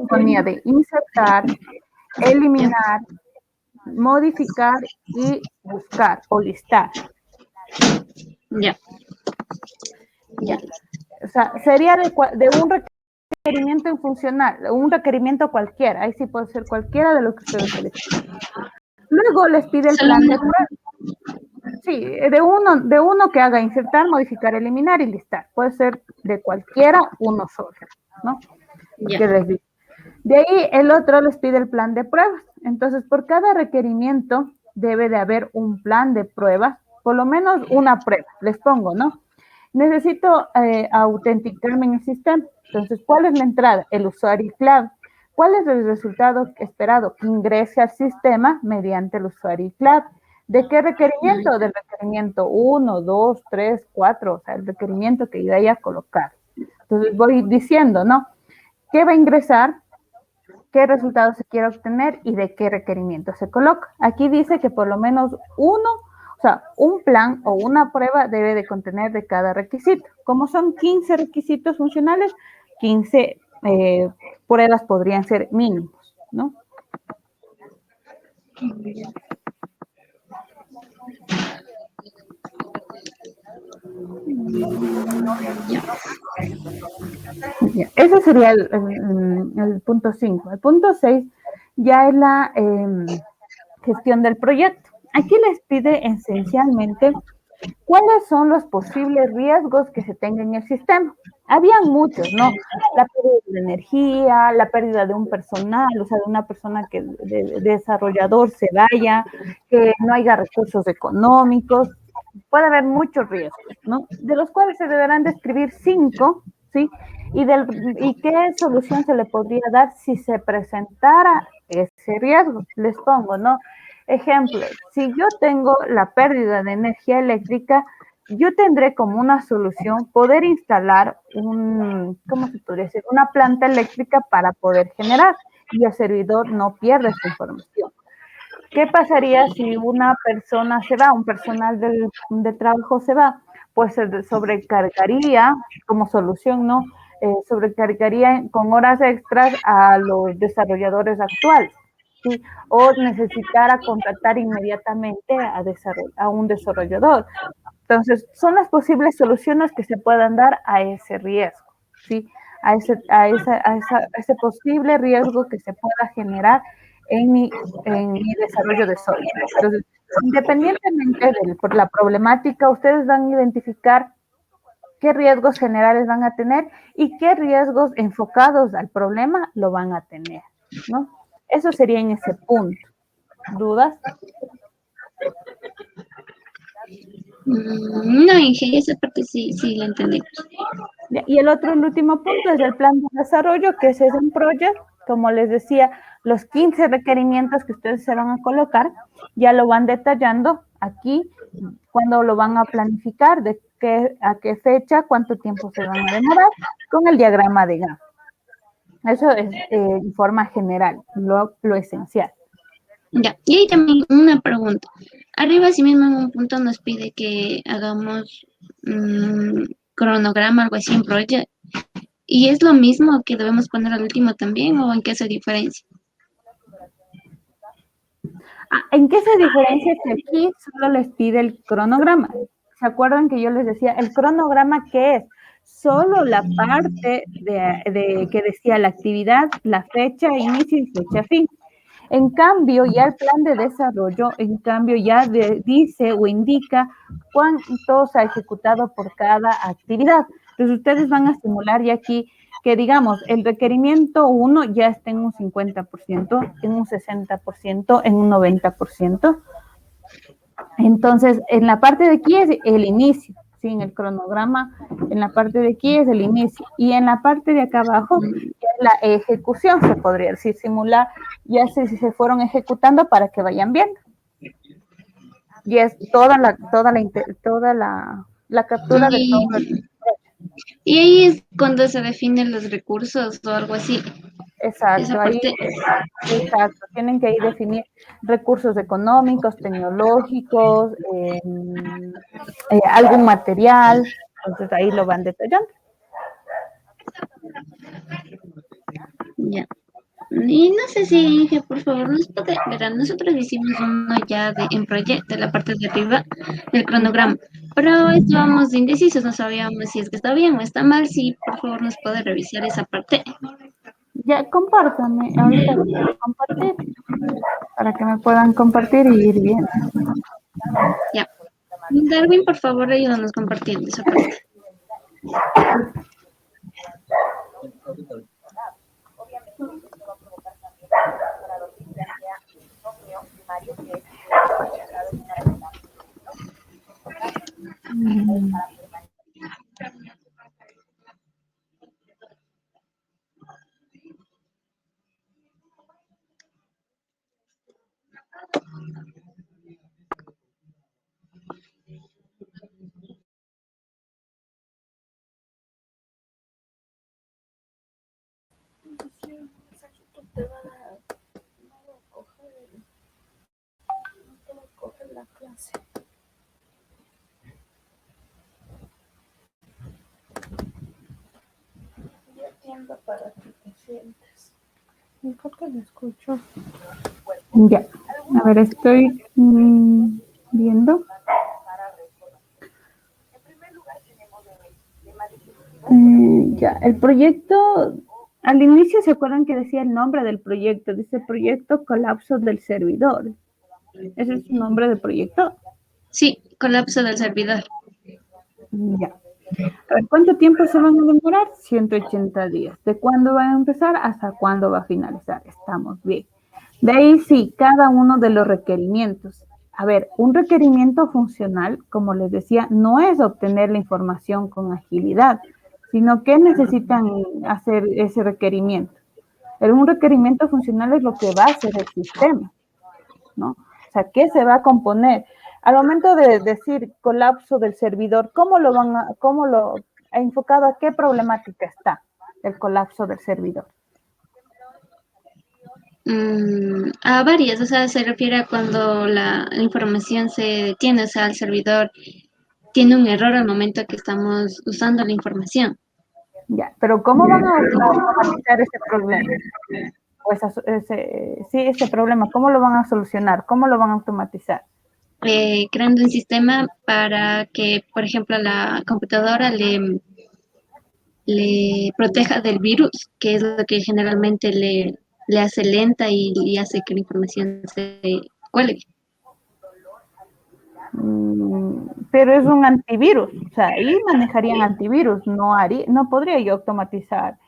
ponía de insertar, eliminar, modificar y buscar o listar. Ya. O sea, sería de un requerimiento funcional, un requerimiento cualquiera. Ahí sí puede ser cualquiera de lo que ustedes seleccionen. Luego les pide el plan de prueba. Sí, de uno que haga insertar, modificar, eliminar y listar. Puede ser de cualquiera, uno solo, ¿no? Porque les digo. De ahí el otro les pide el plan de pruebas. Entonces, por cada requerimiento debe de haber un plan de pruebas, por lo menos una prueba. Les pongo, ¿no? Necesito autenticarme en el sistema. Entonces, ¿cuál es la entrada? El usuario y clave. ¿Cuál es el resultado esperado? Que ingrese al sistema mediante el usuario y clave. ¿De qué requerimiento? Del requerimiento 1, 2, 3, 4, o sea, el requerimiento que yo haya colocado. Entonces, voy diciendo, ¿no? ¿Qué va a ingresar? ¿Qué resultado se quiere obtener y de qué requerimiento se coloca? Aquí dice que por lo menos uno, o sea, un plan o una prueba debe de contener de cada requisito. Como son 15 requisitos funcionales, 15 pruebas podrían ser mínimos, ¿no? Ese sería el punto 5. El punto 6 ya es la gestión del proyecto. Aquí les pide esencialmente cuáles son los posibles riesgos que se tengan en el sistema. Habían muchos, ¿no? La pérdida de energía, la pérdida de un personal, o sea, de una persona que de desarrollador se vaya, que no haya recursos económicos. Puede haber muchos riesgos, ¿no? De los cuales se deberán describir 5, ¿sí? Y qué solución se le podría dar si se presentara ese riesgo. Les pongo, ¿no? Ejemplo, si yo tengo la pérdida de energía eléctrica, yo tendré como una solución poder instalar ¿cómo se podría decir? Una planta eléctrica para poder generar y el servidor no pierde esta información. ¿Qué pasaría si una persona se va, un personal de trabajo se va? Pues se sobrecargaría como solución, ¿no? Sobrecargaría con horas extras a los desarrolladores actuales, ¿sí? O necesitara contactar inmediatamente a un desarrollador. Entonces, son las posibles soluciones que se puedan dar a ese riesgo, ¿sí? A ese posible riesgo que se pueda generar en mi desarrollo de software. Entonces, independientemente por la problemática, ustedes van a identificar qué riesgos generales van a tener y qué riesgos enfocados al problema lo van a tener, ¿no? Eso sería en ese punto. ¿Dudas? No, Inge, esa parte sí la entendí. Y el último punto es el plan de desarrollo, que ese es un proyecto. Como les decía, los 15 requerimientos que ustedes se van a colocar, ya lo van detallando aquí, cuando lo van a planificar, a qué fecha, cuánto tiempo se van a demorar, con el diagrama de Gantt. Eso es en forma general, lo esencial. Ya, y ahí también una pregunta. Arriba, sí mismo en un punto nos pide que hagamos cronograma, algo así en Project. ¿Y es lo mismo que debemos poner al último también o en qué se diferencia? ¿En qué se diferencia? Que aquí solo les pide el cronograma. ¿Se acuerdan que yo les decía, el cronograma qué es? Solo la parte de que decía la actividad, la fecha inicio y fecha fin. En cambio, ya el plan de desarrollo, en cambio, ya dice o indica cuánto se ha ejecutado por cada actividad. Entonces, ustedes van a simular ya aquí que, digamos, el requerimiento 1 ya está en un 50%, en un 60%, en un 90%. Entonces, en la parte de aquí es el inicio, ¿sí? En el cronograma, en la parte de aquí es el inicio. Y en la parte de acá abajo es la ejecución, se podría decir, simular, ya si se fueron ejecutando para que vayan viendo. Y es toda la captura de todo el... Y ahí es cuando se definen los recursos o algo así. Exacto, ahí, exacto, tienen que ahí definir recursos económicos, tecnológicos, algún material, entonces ahí lo van detallando. Ya. Y no sé si Inge, por favor, nos puede, verán, nosotros hicimos uno ya en proyecto, de la parte de arriba del cronograma, pero estábamos indecisos, no sabíamos si es que está bien o está mal, si por favor nos puede revisar esa parte. Ya, compártame, ahorita lo voy a compartir para que me puedan compartir y ir viendo. Ya. Darwin, por favor, ayúdanos compartiendo esa parte. La clase. Yo entiendo para que te sientes. ¿Y por qué lo escucho? Ya, a ver, estoy viendo. Ya, el proyecto, al inicio se acuerdan que decía el nombre del proyecto, dice Proyecto Colapso del Servidor. ¿Ese es su nombre de proyecto? Sí, colapso del servidor. Ya. A ver, ¿cuánto tiempo se van a demorar? 180 días. ¿De cuándo va a empezar hasta cuándo va a finalizar? Estamos bien. De ahí sí, cada uno de los requerimientos. A ver, un requerimiento funcional, como les decía, no es obtener la información con agilidad, sino que necesitan hacer ese requerimiento. Pero un requerimiento funcional es lo que va a hacer el sistema, ¿no? O sea, ¿qué se va a componer? Al momento de decir colapso del servidor, ¿cómo lo ha enfocado a qué problemática está el colapso del servidor? A varias, o sea, se refiere a cuando la información se detiene, o sea, el servidor tiene un error al momento que estamos usando la información. Ya, pero ¿cómo van a automatizar ese problema? Pues ese problema, ¿cómo lo van a solucionar? ¿Cómo lo van a automatizar? Creando un sistema para que, por ejemplo, la computadora le proteja del virus, que es lo que generalmente le hace lenta y hace que la información se cuelgue. Pero es un antivirus, o sea, ahí manejarían antivirus, no podría yo automatizar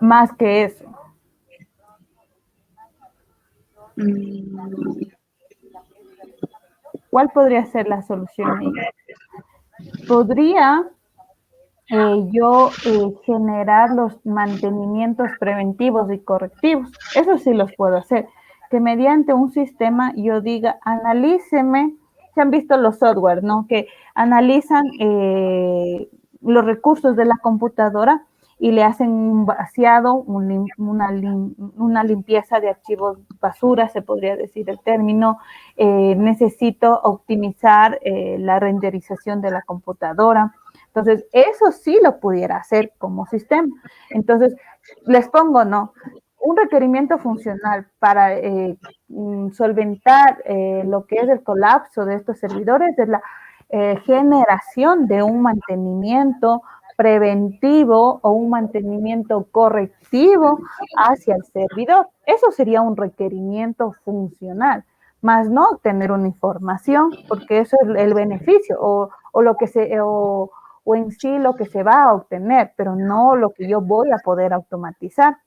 más que eso. ¿Cuál podría ser la solución ahí? Podría yo generar los mantenimientos preventivos y correctivos. Eso sí los puedo hacer. Que mediante un sistema yo diga, analíceme, se han visto los software, ¿no? Que analizan los recursos de la computadora y le hacen un vaciado, una limpieza de archivos basura, se podría decir el término. Necesito optimizar la renderización de la computadora. Entonces, eso sí lo pudiera hacer como sistema. Entonces, les pongo, ¿no? Un requerimiento funcional para solventar lo que es el colapso de estos servidores es la generación de un mantenimiento preventivo o un mantenimiento correctivo hacia el servidor. Eso sería un requerimiento funcional, más no tener una información, porque eso es el beneficio o lo que se... o en sí lo que se va a obtener, pero no lo que yo voy a poder automatizar.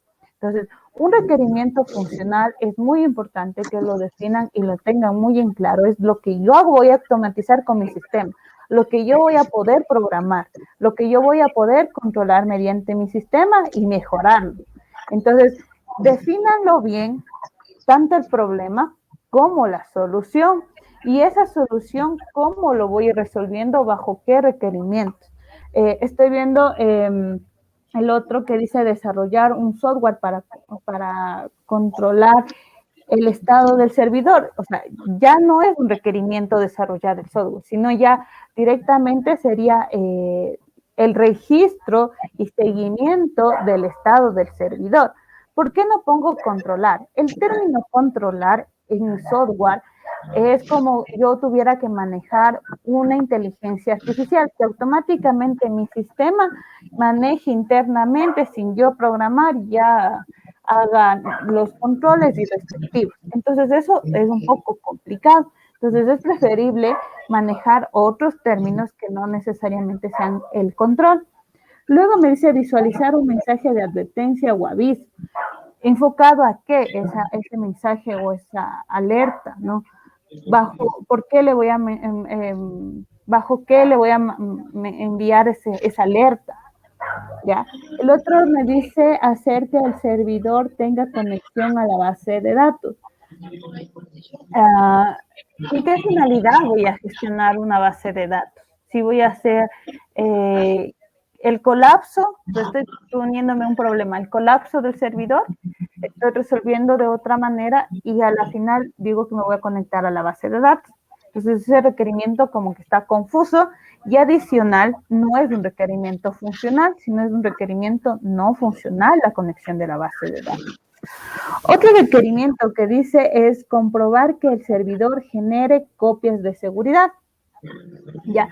Entonces, un requerimiento funcional es muy importante que lo definan y lo tengan muy en claro. Es lo que yo voy a automatizar con mi sistema, lo que yo voy a poder programar, lo que yo voy a poder controlar mediante mi sistema y mejorarlo. Entonces, defínanlo bien, tanto el problema como la solución. Y esa solución, ¿cómo lo voy resolviendo? ¿Bajo qué requerimientos? Estoy viendo el otro que dice desarrollar un software para controlar el estado del servidor. O sea, ya no es un requerimiento desarrollar el software, sino ya directamente sería el registro y seguimiento del estado del servidor. ¿Por qué no pongo controlar? El término controlar en software es como yo tuviera que manejar una inteligencia artificial que automáticamente mi sistema maneje internamente sin yo programar, ya haga los controles y respectivos. Entonces eso es un poco complicado. Entonces es preferible manejar otros términos que no necesariamente sean el control. Luego me dice visualizar un mensaje de advertencia o aviso. ¿Enfocado a qué ese mensaje o esa alerta, ¿no? ¿Por qué le voy a, bajo qué le voy a enviar esa alerta? ¿Ya? El otro me dice hacer que el servidor tenga conexión a la base de datos. ¿Con qué finalidad voy a gestionar una base de datos? Si voy a hacer el colapso, pues estoy poniéndome un problema, el colapso del servidor, estoy resolviendo de otra manera y a la final digo que me voy a conectar a la base de datos. Entonces ese requerimiento como que está confuso y adicional no es un requerimiento funcional, sino es un requerimiento no funcional la conexión de la base de datos. Otro requerimiento que dice es comprobar que el servidor genere copias de seguridad. Ya,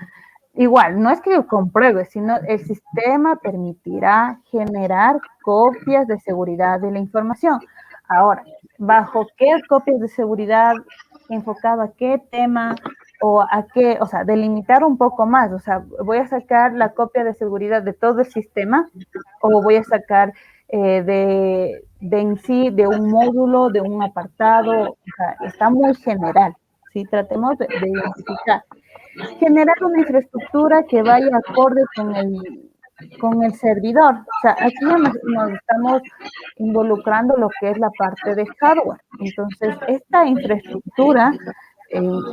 igual, no es que yo compruebe, sino el sistema permitirá generar copias de seguridad de la información. Ahora, ¿bajo qué copias de seguridad, enfocado a qué tema o a qué, o sea, delimitar un poco más? O sea, ¿voy a sacar la copia de seguridad de todo el sistema o voy a sacar de en sí, de un módulo, de un apartado? O sea, está muy general, ¿sí? Tratemos de identificar. Generar una infraestructura que vaya acorde con el servidor. O sea, aquí ya nos estamos involucrando lo que es la parte de hardware. Entonces, esta infraestructura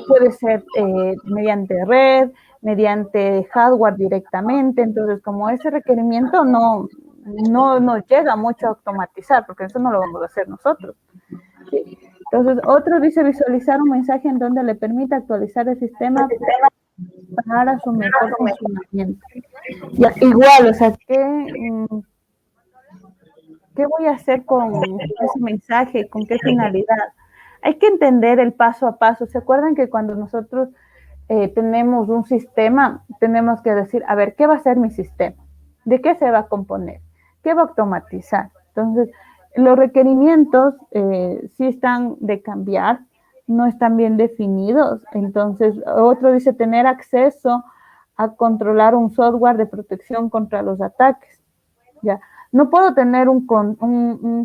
puede ser mediante red, mediante hardware directamente. Entonces, como ese requerimiento no nos llega mucho a automatizar, porque eso no lo vamos a hacer nosotros. ¿Sí? Entonces, otro dice visualizar un mensaje en donde le permita actualizar el sistema para su mejor funcionamiento. Ya, igual, o sea, ¿qué voy a hacer con ese mensaje? ¿Con qué finalidad? Hay que entender el paso a paso. ¿Se acuerdan que cuando nosotros tenemos un sistema, tenemos que decir, a ver, ¿qué va a ser mi sistema? ¿De qué se va a componer? ¿Qué va a automatizar? Entonces, los requerimientos sí están de cambiar, no están bien definidos. Entonces, otro dice tener acceso a controlar un software de protección contra los ataques. ¿Ya? No puedo tener un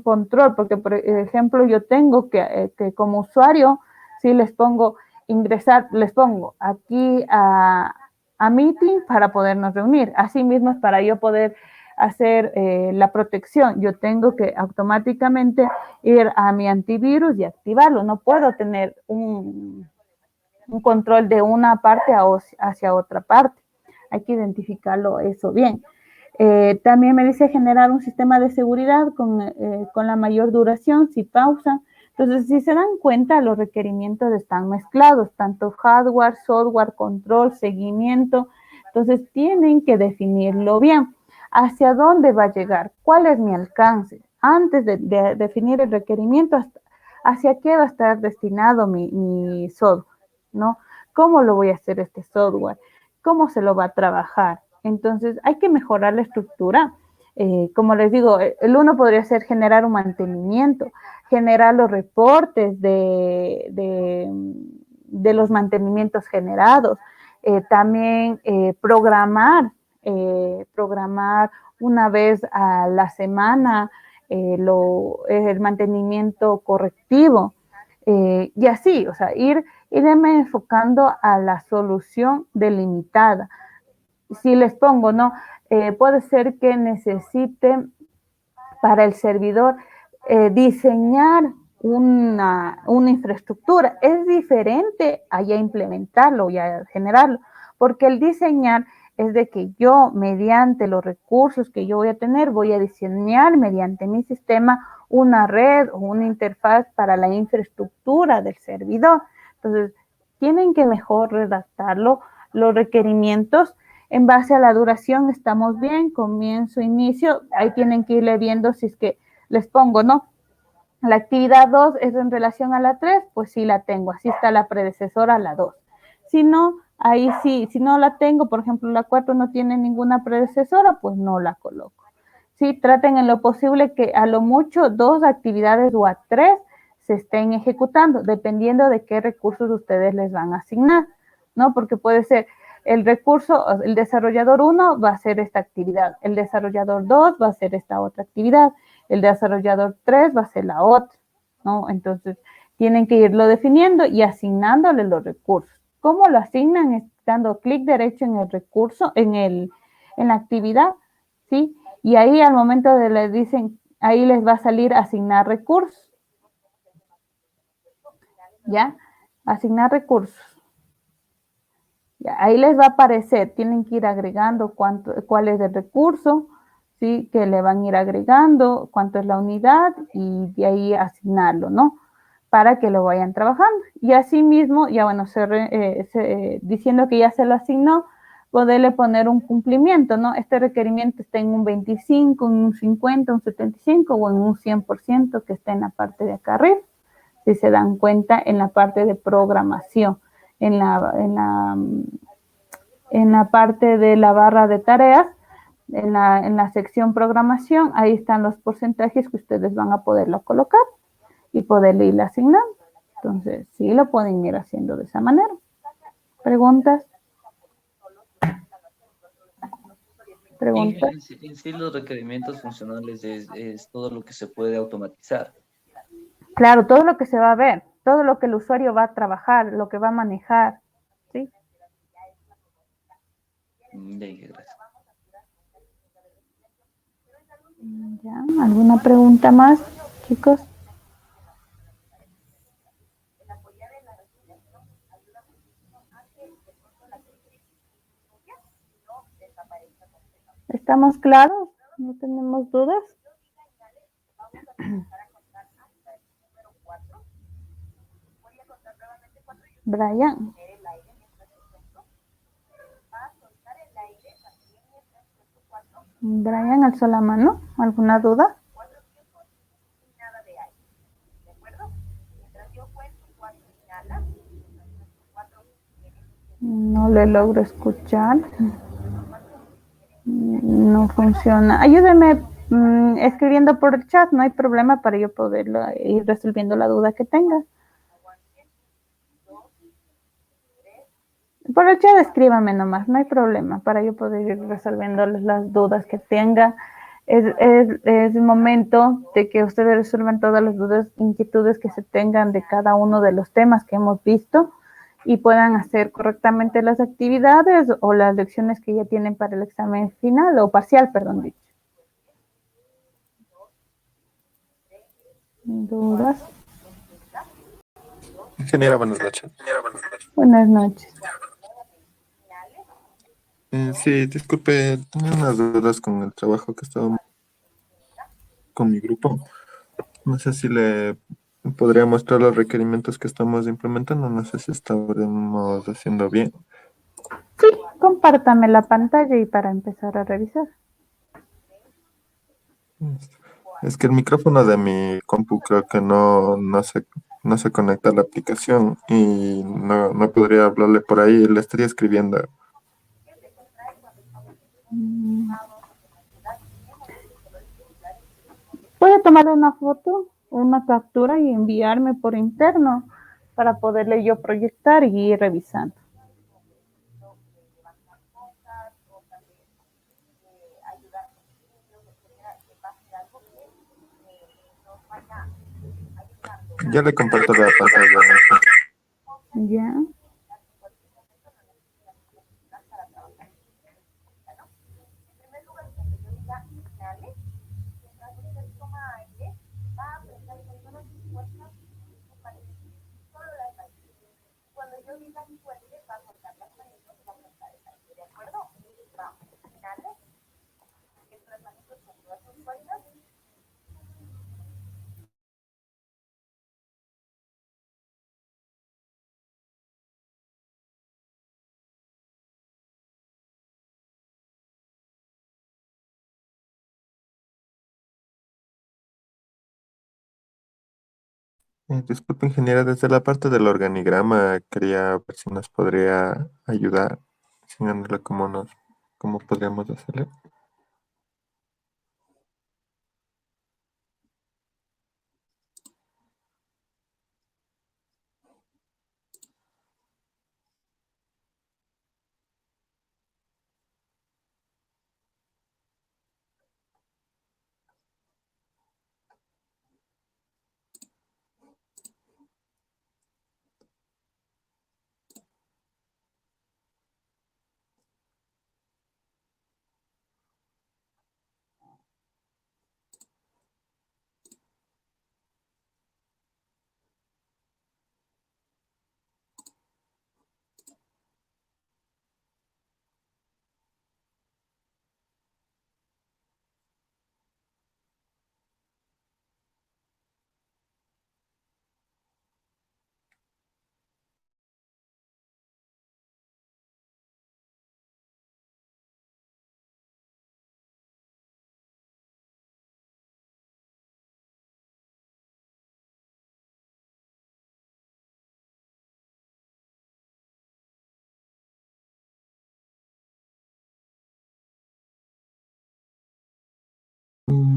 control, porque, por ejemplo, yo tengo que como usuario, si les pongo ingresar, les pongo aquí a Meeting para podernos reunir. Asimismo, es para yo poder hacer la protección. Yo tengo que automáticamente ir a mi antivirus y activarlo. No puedo tener un control de una parte hacia otra parte. Hay que identificarlo eso bien. También me dice generar un sistema de seguridad con la mayor duración, si pausa. Entonces, si se dan cuenta, los requerimientos están mezclados, tanto hardware, software, control, seguimiento. Entonces, tienen que definirlo bien. ¿Hacia dónde va a llegar? ¿Cuál es mi alcance? Antes de definir el requerimiento, ¿hacia qué va a estar destinado mi software? ¿No? ¿Cómo lo voy a hacer este software? ¿Cómo se lo va a trabajar? Entonces, hay que mejorar la estructura. Como les digo, el uno podría ser generar un mantenimiento, generar los reportes de los mantenimientos generados, también programar una vez a la semana el mantenimiento correctivo. Y así, o sea, irme enfocando a la solución delimitada. Si les pongo, ¿no? Puede ser que necesite para el servidor diseñar una infraestructura. Es diferente a ya implementarlo y a generarlo, porque el diseñar es de que yo, mediante los recursos que yo voy a tener, voy a diseñar mediante mi sistema una red o una interfaz para la infraestructura del servidor. Entonces, tienen que mejor redactarlo, los requerimientos. En base a la duración estamos bien, comienzo, inicio, ahí tienen que irle viendo si es que les pongo, ¿no? La actividad 2 es en relación a la 3, pues sí la tengo, así está la predecesora a la 2. Si no, ahí sí, si no la tengo, por ejemplo, la 4 no tiene ninguna predecesora, pues no la coloco. Sí, traten en lo posible que a lo mucho 2 actividades o a 3 se estén ejecutando, dependiendo de qué recursos ustedes les van a asignar, ¿no? Porque puede ser el recurso, el desarrollador 1 va a hacer esta actividad, el desarrollador 2 va a hacer esta otra actividad, el desarrollador 3 va a ser la otra, ¿no? Entonces, tienen que irlo definiendo y asignándole los recursos. ¿Cómo lo asignan? Es dando clic derecho en el recurso, en la actividad, ¿sí? Y ahí al momento de les dicen, ahí les va a salir asignar recursos, ¿ya? Asignar recursos. Ya, ahí les va a aparecer, tienen que ir agregando cuál es el recurso, ¿sí? Que le van a ir agregando, cuánto es la unidad y de ahí asignarlo, ¿no? Para que lo vayan trabajando. Y así mismo, ya bueno, diciendo que ya se lo asignó, poderle poner un cumplimiento, ¿no? Este requerimiento está en un 25, en un 50, un 75 o en un 100% que está en la parte de acá arriba. Si se dan cuenta en la parte de programación, en la parte de la barra de tareas, en la sección programación, ahí están los porcentajes que ustedes van a poderlo colocar y poderle ir asignando. Entonces, sí lo pueden ir haciendo de esa manera. ¿Preguntas? ¿Preguntas? En sí los requerimientos funcionales es todo lo que se puede automatizar. Claro, todo lo que se va a ver, todo lo que el usuario va a trabajar, lo que va a manejar, ¿sí? Gracias. ¿Ya? ¿Alguna pregunta más, chicos? ¿Estamos claros? ¿No tenemos dudas? Brian. Brian alzó la mano. ¿Alguna duda? No le logro escuchar. No funciona. Ayúdeme escribiendo por el chat, no hay problema para yo poderlo ir resolviendo la duda que tenga. Por el chat escríbame nomás, no hay problema para yo poder ir resolviendo las dudas que tenga. Es el momento de que ustedes resuelvan todas las dudas, inquietudes que se tengan de cada uno de los temas que hemos visto y puedan hacer correctamente las actividades o las lecciones que ya tienen para el examen final o parcial, perdón dicho. ¿Dudas? Ingeniera, buenas noches. Buenas noches. Sí, disculpe, tenía unas dudas con el trabajo que estaba con mi grupo. No sé si le podría mostrar los requerimientos que estamos implementando. No sé si estamos haciendo bien. Sí, compártame la pantalla y para empezar a revisar. Es que el micrófono de mi compu creo que no se conecta a la aplicación y no podría hablarle por ahí. Le estaría escribiendo. Puede tomar una foto o una captura y enviarme por interno para poderle yo proyectar y ir revisando. Ya le comparto la pantalla. Ya. Disculpe, ingeniera, desde la parte del organigrama quería ver si nos podría ayudar, enseñándole cómo podríamos hacerle.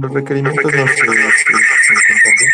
Los requerimientos no se encuentran bien.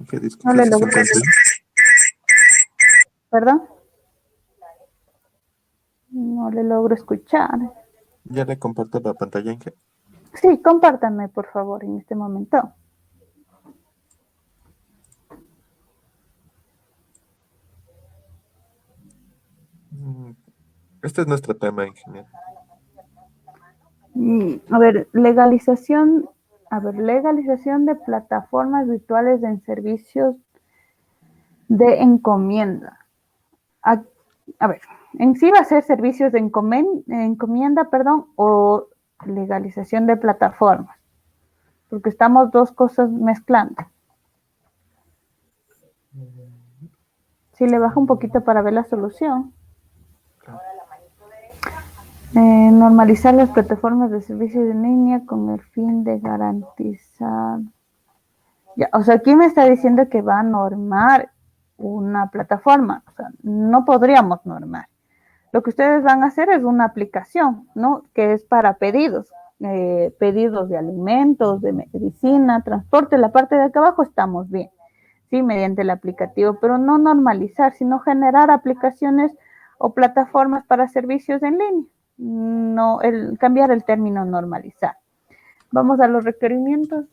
Que No disculpe le si se logro. encuentra bien. ¿Perdón? No le logro escuchar. Ya le comparto la pantalla, Inge. Sí, compártanme, por favor, en este momento. Mm, Este es nuestro tema, ingeniero. A ver, legalización de plataformas virtuales en servicios de encomienda. A, a ver, en sí va a ser servicios de encomienda, perdón, o legalización de plataformas, porque estamos dos cosas mezclando. Si le baja un poquito para ver la solución. Normalizar las plataformas de servicios en línea con el fin de garantizar. Ya, o sea, aquí me está diciendo que va a normar una plataforma. O sea, no podríamos normar. Lo que ustedes van a hacer es una aplicación, ¿no? Que es para pedidos. Pedidos de alimentos, de medicina, transporte. La parte de acá abajo estamos bien, ¿sí? Mediante el aplicativo, pero no normalizar, sino generar aplicaciones o plataformas para servicios en línea. No, cambiar el término normalizar. Vamos a los requerimientos.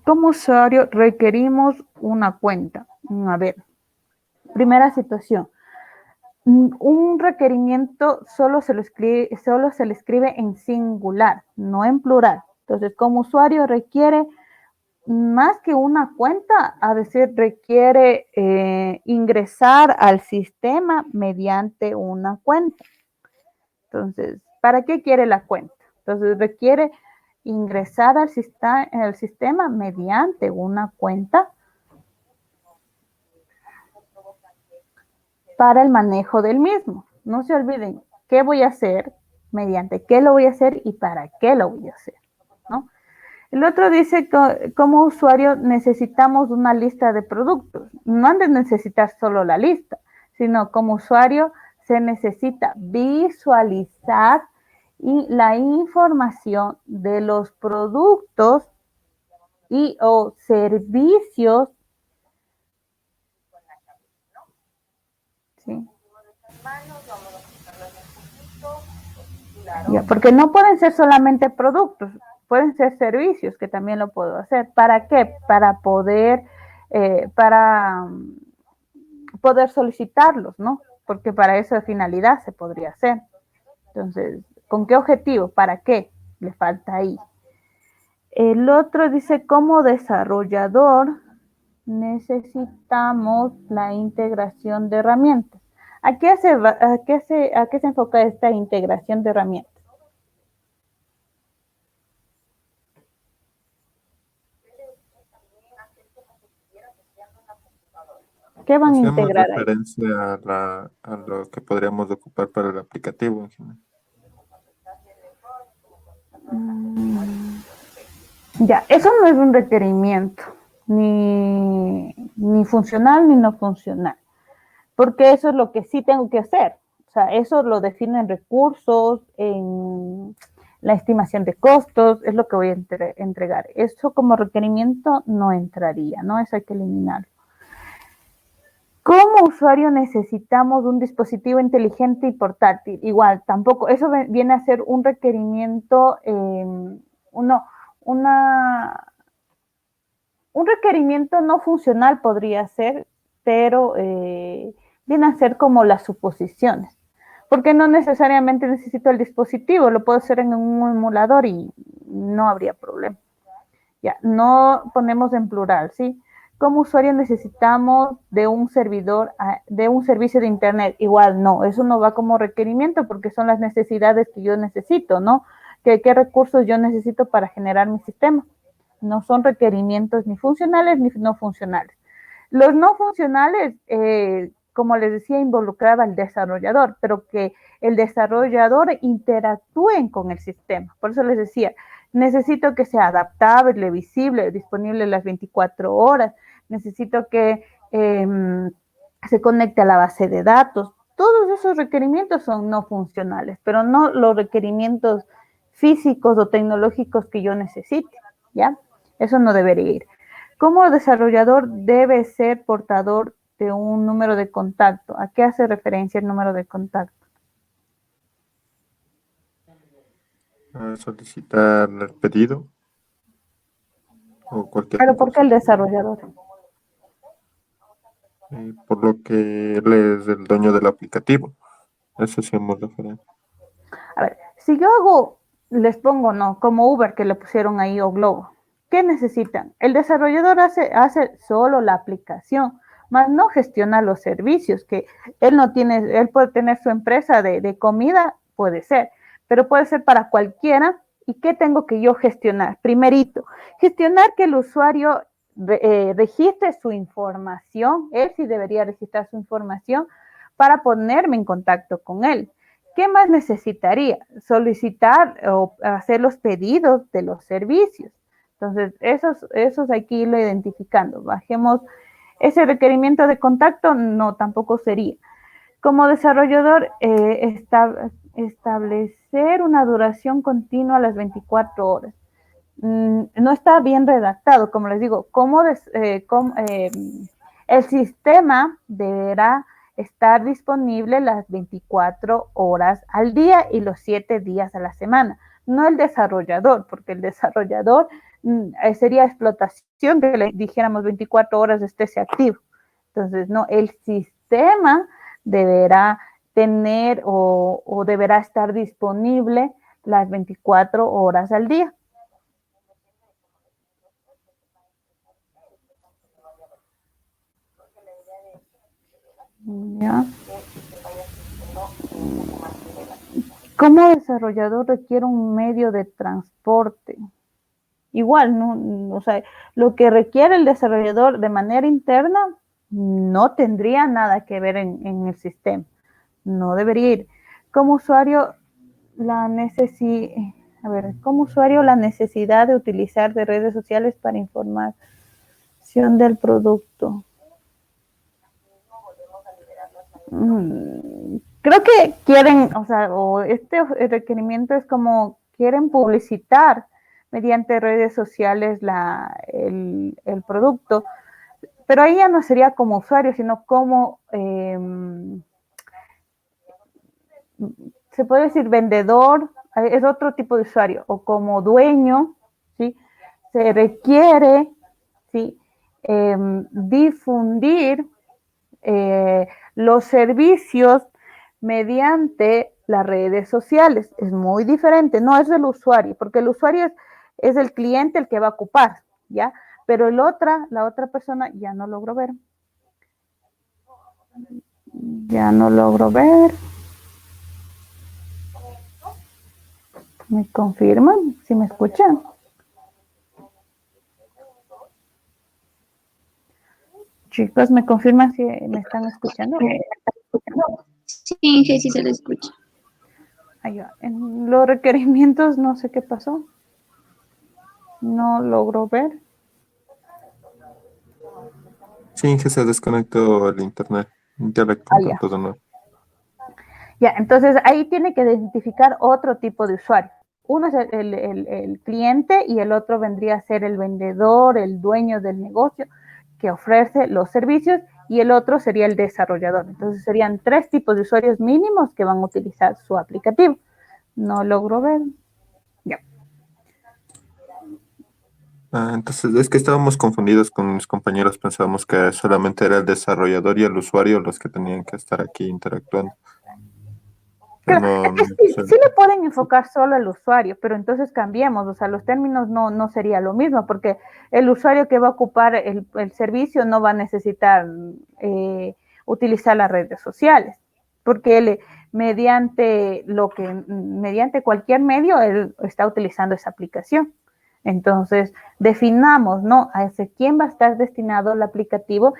como usuario requerimos una cuenta. A ver, primera situación. Un requerimiento solo se le escribe en singular, no en plural. Entonces, como usuario requiere más que una cuenta, a decir, requiere ingresar al sistema mediante una cuenta. Entonces, ¿para qué quiere la cuenta? Entonces, requiere ingresar al sistema mediante una cuenta para el manejo del mismo. No se olviden qué voy a hacer, mediante qué lo voy a hacer y para qué lo voy a hacer, ¿no? El otro dice que como usuario necesitamos una lista de productos. No han de necesitar solo la lista, sino como usuario se necesita visualizar la información de los productos y o servicios. ¿Sí? Ya, porque no pueden ser solamente productos, pueden ser servicios, que también lo puedo hacer. ¿Para qué? Para poder solicitarlos, ¿no? Porque para esa finalidad se podría hacer. Entonces, ¿con qué objetivo? ¿Para qué? Le falta ahí. El otro dice, como desarrollador necesitamos la integración de herramientas. ¿A qué se enfoca esta integración de herramientas? ¿Qué van a integrar ahí? Referencia a lo que podríamos ocupar para el aplicativo en general. Ya, eso no es un requerimiento, ni funcional ni no funcional, porque eso es lo que sí tengo que hacer. O sea, eso lo definen recursos, en la estimación de costos, es lo que voy a entregar. Eso como requerimiento no entraría, ¿no? Eso hay que eliminarlo. Como usuario necesitamos un dispositivo inteligente y portátil. Igual, tampoco, eso viene a ser un requerimiento, un requerimiento no funcional podría ser, pero viene a ser como las suposiciones. Porque no necesariamente necesito el dispositivo, lo puedo hacer en un emulador y no habría problema. Ya, no ponemos en plural, ¿sí? Como usuario necesitamos de un servidor, de un servicio de internet. Igual no, eso no va como requerimiento porque son las necesidades que yo necesito, ¿no? ¿Qué recursos yo necesito para generar mi sistema? No son requerimientos ni funcionales ni no funcionales. Los no funcionales, como les decía, involucraba al desarrollador, pero que el desarrollador interactúen con el sistema. Por eso les decía, necesito que sea adaptable, visible, disponible las 24 horas. Necesito que se conecte a la base de datos. Todos esos requerimientos son no funcionales, pero no los requerimientos físicos o tecnológicos que yo necesite, ¿ya? Eso no debería ir. Como desarrollador debe ser portador de un número de contacto. ¿A qué hace referencia el número de contacto? A solicitar el pedido o cualquier ¿Pero por qué el cosa. desarrollador? Por lo que él es el dueño del aplicativo. Eso sí hemos referencia. A ver, si yo les pongo, no, como Uber que le pusieron ahí o Globo, ¿qué necesitan? El desarrollador hace solo la aplicación, más no gestiona los servicios, que él no tiene, él puede tener su empresa de comida, puede ser, pero puede ser para cualquiera. ¿Y qué tengo que yo gestionar? Primerito, gestionar que el usuario registre su información, él sí debería registrar su información para ponerme en contacto con él. ¿Qué más necesitaría? Solicitar o hacer los pedidos de los servicios. Entonces, esos hay que irlo identificando. Bajemos ese requerimiento de contacto, no, tampoco sería. Como desarrollador, establecer una duración continua a las 24 horas. No está bien redactado, como les digo, el sistema deberá estar disponible las 24 horas al día y los 7 días a la semana. no el desarrollador, porque el desarrollador sería explotación que le dijéramos 24 horas estése activo. Entonces, no, el sistema deberá tener o deberá estar disponible las 24 horas al día. ¿Ya? Como desarrollador requiere un medio de transporte. Igual, ¿no? O sea, lo que requiere el desarrollador de manera interna no tendría nada que ver en el sistema. No debería ir. Como usuario, como usuario, la necesidad de utilizar de redes sociales para información del producto. Creo que quieren, o este requerimiento es como quieren publicitar mediante redes sociales el producto, pero ahí ya no sería como usuario, sino como, se puede decir vendedor, es otro tipo de usuario, o como dueño, ¿sí? Se requiere, ¿sí? Difundir los servicios mediante las redes sociales. Es muy diferente, no es el usuario, porque el usuario es el cliente el que va a ocupar, ¿ya? Pero la otra persona ya no logro ver. Ya no logro ver. ¿Me confirman? ¿Si me escuchan? Chicos, ¿me confirman si me están escuchando? Sí, que sí se le escucha. En los requerimientos no sé qué pasó. No logro ver. Sí, que se desconectó el internet. Ya le contrato de nuevo. Ya, entonces ahí tiene que identificar otro tipo de usuario. Uno es el cliente y el otro vendría a ser el vendedor, el dueño del negocio que ofrece los servicios, y el otro sería el desarrollador. Entonces serían 3 tipos de usuarios mínimos que van a utilizar su aplicativo. No logro ver. Ya. Entonces es que estábamos confundidos con mis compañeros, pensábamos que solamente era el desarrollador y el usuario los que tenían que estar aquí interactuando. Claro, No, es que sí le pueden enfocar solo al usuario, pero entonces cambiemos, o sea, los términos no sería lo mismo, porque el usuario que va a ocupar el servicio no va a necesitar utilizar las redes sociales, porque él mediante cualquier medio él está utilizando esa aplicación. Entonces, definamos, ¿no? A quién va a estar destinado el aplicativo,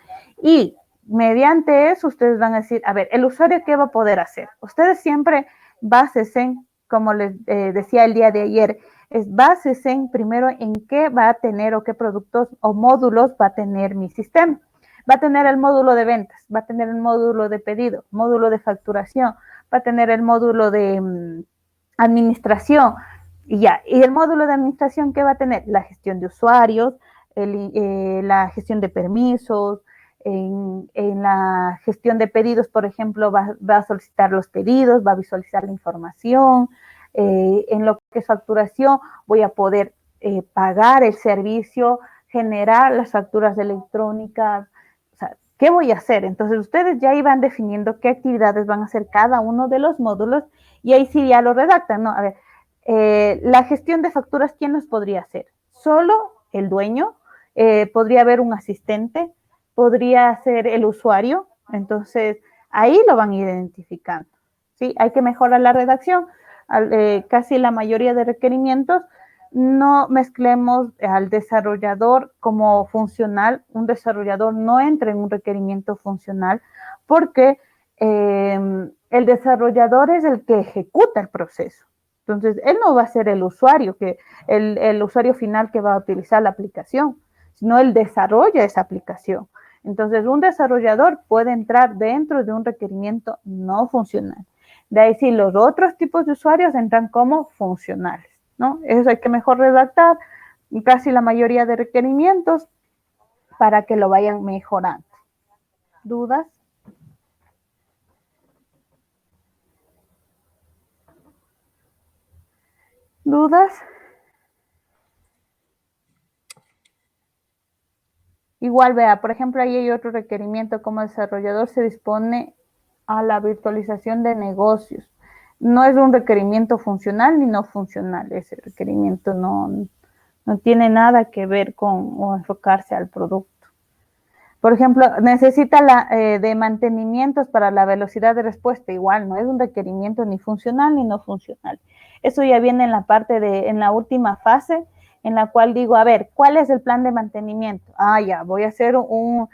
y mediante eso ustedes van a decir, a ver, el usuario qué va a poder hacer. Ustedes siempre básense, como les decía el día de ayer, básense primero en qué va a tener o qué productos o módulos va a tener mi sistema. Va a tener el módulo de ventas, va a tener el módulo de pedido, módulo de facturación, va a tener el módulo de administración, y ya. Y el módulo de administración, ¿qué va a tener? La gestión de usuarios, la gestión de permisos. En la gestión de pedidos, por ejemplo, va a solicitar los pedidos, va a visualizar la información. En lo que es facturación, voy a poder pagar el servicio, generar las facturas electrónicas. O sea, ¿qué voy a hacer? Entonces, ustedes ya iban definiendo qué actividades van a hacer cada uno de los módulos, y ahí sí ya lo redactan, ¿no? A ver, la gestión de facturas, ¿quién los podría hacer? Solo el dueño, podría haber un asistente, podría ser el usuario. Entonces ahí lo van identificando, ¿sí? Hay que mejorar la redacción. Casi la mayoría de requerimientos no mezclemos al desarrollador como funcional. Un desarrollador no entra en un requerimiento funcional, porque el desarrollador es el que ejecuta el proceso. Entonces, él no va a ser el usuario, el usuario final que va a utilizar la aplicación, sino él desarrolla esa aplicación. Entonces, un desarrollador puede entrar dentro de un requerimiento no funcional. De ahí sí, los otros tipos de usuarios entran como funcionales, ¿no? Eso hay que mejor redactar casi la mayoría de requerimientos para que lo vayan mejorando. ¿Dudas? ¿Dudas? Igual, vea, por ejemplo, ahí hay otro requerimiento: como desarrollador se dispone a la virtualización de negocios. No es un requerimiento funcional ni no funcional. Ese requerimiento no tiene nada que ver con o enfocarse al producto. Por ejemplo, necesita de mantenimientos para la velocidad de respuesta. Igual, no es un requerimiento ni funcional ni no funcional. Eso ya viene en la parte en la última fase, en la cual digo, a ver, ¿cuál es el plan de mantenimiento? Ya, voy a hacer un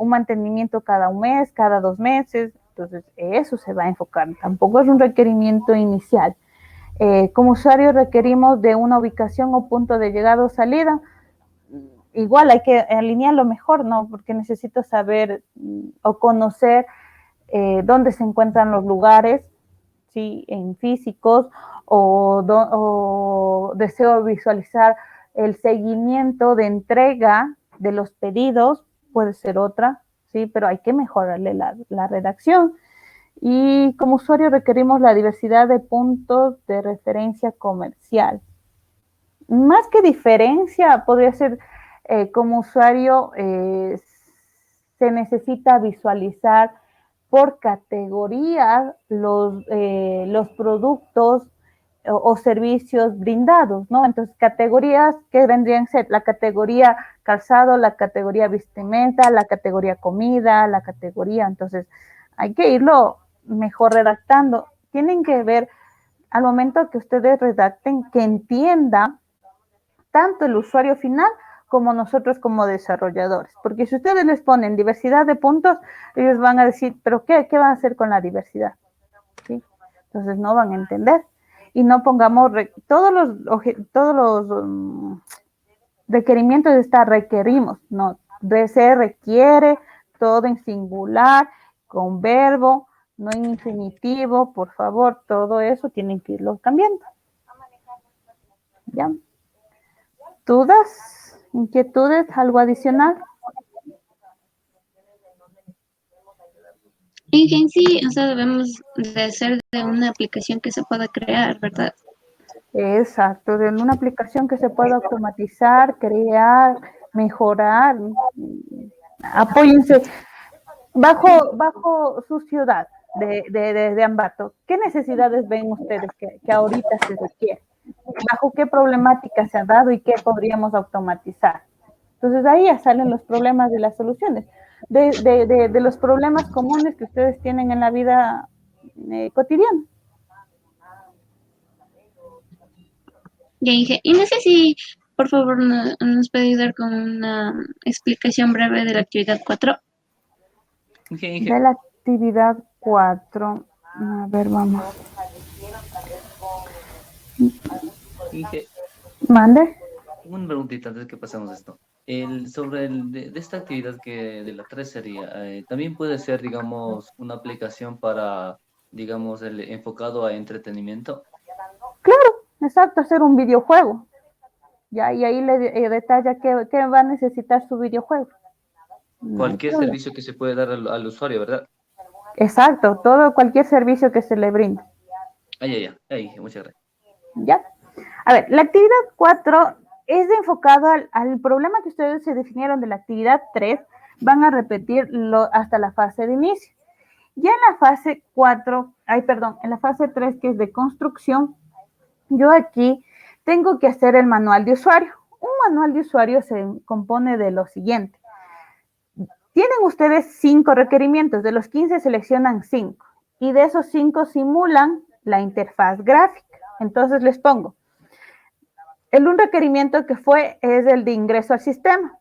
mantenimiento cada un mes, cada 2 meses. Entonces, eso se va a enfocar. Tampoco es un requerimiento inicial. Como usuario requerimos de una ubicación o punto de llegada o salida. Igual hay que alinearlo mejor, ¿no? Porque necesito saber o conocer dónde se encuentran los lugares, ¿sí? En físicos, o deseo visualizar el seguimiento de entrega de los pedidos, puede ser otra, ¿sí? Pero hay que mejorarle la redacción. Y como usuario requerimos la diversidad de puntos de referencia comercial. Más que diferencia, podría ser como usuario se necesita visualizar por categorías los productos o servicios brindados, ¿no? Entonces, categorías que vendrían a ser la categoría calzado, la categoría vestimenta, la categoría comida, la categoría. Entonces, hay que irlo mejor redactando. Tienen que ver, al momento que ustedes redacten, que entienda tanto el usuario final como nosotros como desarrolladores. Porque si ustedes les ponen diversidad de puntos, ellos van a decir, ¿pero qué van a hacer con la diversidad? ¿Sí? Entonces no van a entender. Y no pongamos todos los requerimientos requerimos, no, se requiere, todo en singular, con verbo, no en infinitivo, por favor, todo eso tienen que irlo cambiando. ¿Ya? ¿Dudas? ¿Inquietudes? ¿Algo adicional? En sí, o sea, debemos de hacer de una aplicación que se pueda crear, ¿verdad? Exacto, de una aplicación que se pueda automatizar, crear, mejorar. Apóyense bajo su ciudad de Ambato. ¿Qué necesidades ven ustedes que ahorita se requieren? ¿Bajo qué problemática se ha dado y qué podríamos automatizar? Entonces ahí ya salen los problemas y las soluciones de los problemas comunes que ustedes tienen en la vida cotidiana. Y no sé si, por favor, nos puede ayudar con una explicación breve de la actividad 4. De la actividad 4. A ver, vamos. Mande. Una preguntita antes que pasemos esto. Sobre de esta actividad que de la 3 sería, también puede ser, digamos, una aplicación para, digamos, enfocado a entretenimiento. Claro, exacto, hacer un videojuego. Ya, y ahí le detalla qué va a necesitar su videojuego. Cualquier servicio que se puede dar al usuario, ¿verdad? Exacto, cualquier servicio que se le brinde. Muchas gracias. ¿Ya? A ver, la actividad 4 es enfocado al problema que ustedes se definieron de la actividad 3, van a repetirlo hasta la fase de inicio. Ya en la fase 4, en la fase 3, que es de construcción, yo aquí tengo que hacer el manual de usuario. Un manual de usuario se compone de lo siguiente. Tienen ustedes 5 requerimientos, de los 15 seleccionan 5 y de esos 5 simulan la interfaz gráfica. Entonces les pongo, un requerimiento que es el de ingreso al sistema.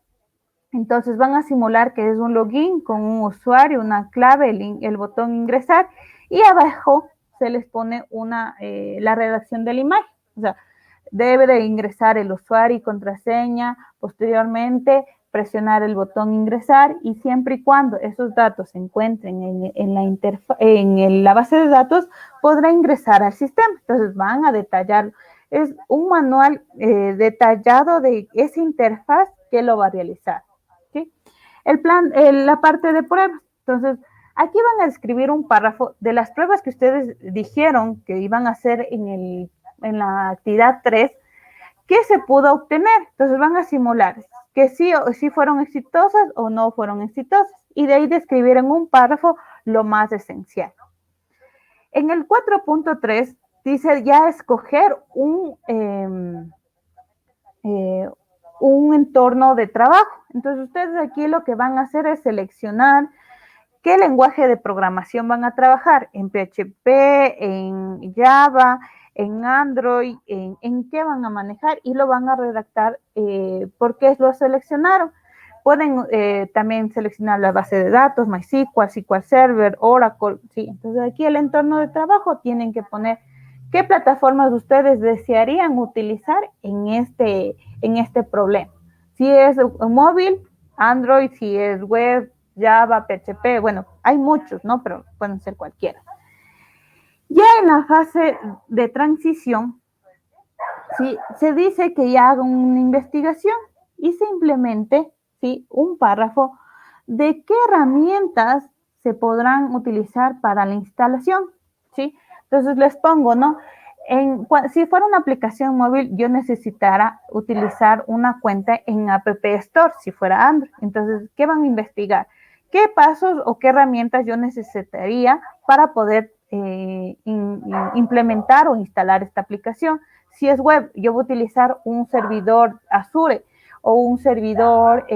Entonces van a simular que es un login con un usuario, una clave, el botón ingresar, y abajo se les pone la redacción de la imagen. O sea, debe de ingresar el usuario y contraseña, posteriormente presionar el botón ingresar, y siempre y cuando esos datos se encuentren en la base de datos, podrá ingresar al sistema. Entonces van a detallar. Es un manual detallado de esa interfaz que lo va a realizar. ¿Sí? La parte de pruebas. Entonces, aquí van a escribir un párrafo de las pruebas que ustedes dijeron que iban a hacer en en la actividad 3, ¿qué se pudo obtener? Entonces van a simular que sí o sí fueron exitosas o no fueron exitosas, y de ahí describir en un párrafo lo más esencial. En el 4.3 dice ya escoger un entorno de trabajo. Entonces ustedes aquí lo que van a hacer es seleccionar qué lenguaje de programación van a trabajar, en PHP, en Java, en Android, en qué van a manejar, y lo van a redactar por qué lo seleccionaron. Pueden también seleccionar la base de datos, MySQL, SQL Server, Oracle, sí. Entonces aquí el entorno de trabajo tienen que poner qué plataformas ustedes desearían utilizar en este problema. Si es móvil, Android; si es web, Java, PHP, bueno, hay muchos, ¿no? Pero pueden ser cualquiera. Ya en la fase de transición, ¿sí? Se dice que ya hagan una investigación y simplemente, ¿sí?, un párrafo de qué herramientas se podrán utilizar para la instalación, ¿sí? Entonces les pongo, ¿no? Si fuera una aplicación móvil, yo necesitara utilizar una cuenta en App Store, si fuera Android. Entonces, ¿qué van a investigar? ¿Qué pasos o qué herramientas yo necesitaría para poder implementar o instalar esta aplicación? Si es web, yo voy a utilizar un servidor Azure o un servidor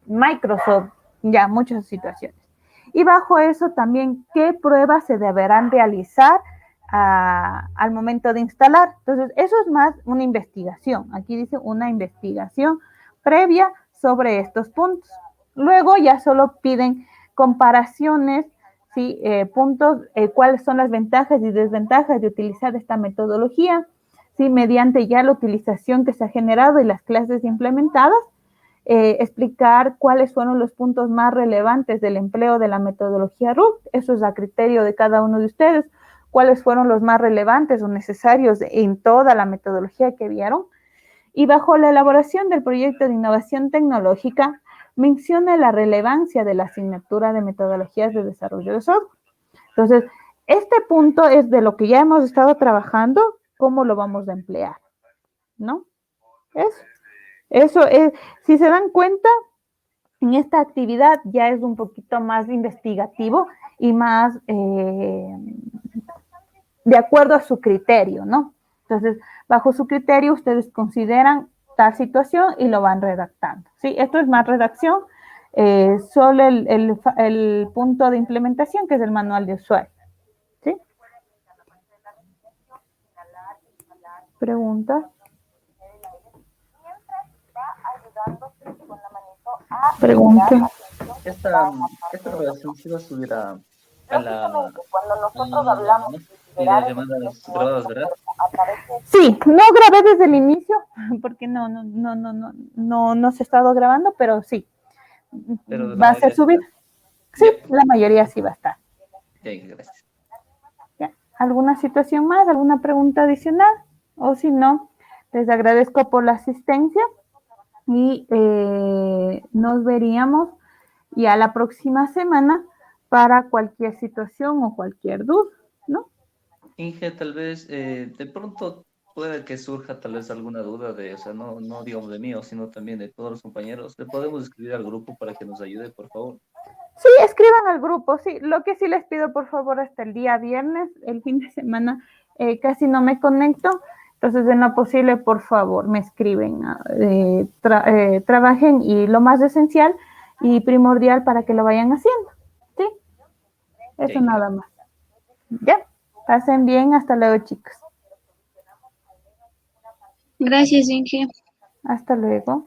Microsoft, ya muchas situaciones. Y bajo eso también, ¿qué pruebas se deberán realizar al momento de instalar? Entonces, eso es más una investigación. Aquí dice una investigación previa sobre estos puntos. Luego ya solo piden comparaciones, ¿sí? Puntos, cuáles son las ventajas y desventajas de utilizar esta metodología, ¿sí? Mediante ya la utilización que se ha generado y las clases implementadas. Explicar cuáles fueron los puntos más relevantes del empleo de la metodología RUT. Eso es a criterio de cada uno de ustedes. Cuáles fueron los más relevantes o necesarios en toda la metodología que vieron. Y bajo la elaboración del proyecto de innovación tecnológica, menciona la relevancia de la asignatura de metodologías de desarrollo de software. Entonces, este punto es de lo que ya hemos estado trabajando, cómo lo vamos a emplear, ¿no? Eso es, si se dan cuenta, en esta actividad ya es un poquito más investigativo y más de acuerdo a su criterio, ¿no? Entonces, bajo su criterio, ustedes consideran tal situación y lo van redactando, ¿sí? Esto es más redacción, solo el punto de implementación, que es el manual de usuario, ¿sí? ¿Preguntas? Pregunta. Esta relación se va a subir a las videollamadas grabadas, ¿verdad? Sí, no grabé desde el inicio porque no se ha estado grabando, pero sí, Pero va a ser subido. Sí, la mayoría sí va a estar. Gracias. ¿Ya? ¿Alguna situación más? ¿Alguna pregunta adicional? O si no, les agradezco por la asistencia y nos veríamos ya la próxima semana para cualquier situación o cualquier duda, ¿no? Inge, tal vez de pronto puede que surja tal vez alguna duda o sea, no digamos de mí, sino también de todos los compañeros. ¿Le podemos escribir al grupo para que nos ayude, por favor? Sí, escriban al grupo, sí. Lo que sí les pido, por favor, hasta el día viernes, el fin de semana, casi no me conecto. Entonces, en lo posible, por favor, me escriben, trabajen, y lo más esencial y primordial para que lo vayan haciendo, ¿sí? Eso nada más. Ya, pasen bien, hasta luego, chicos. Gracias, Inge. Hasta luego.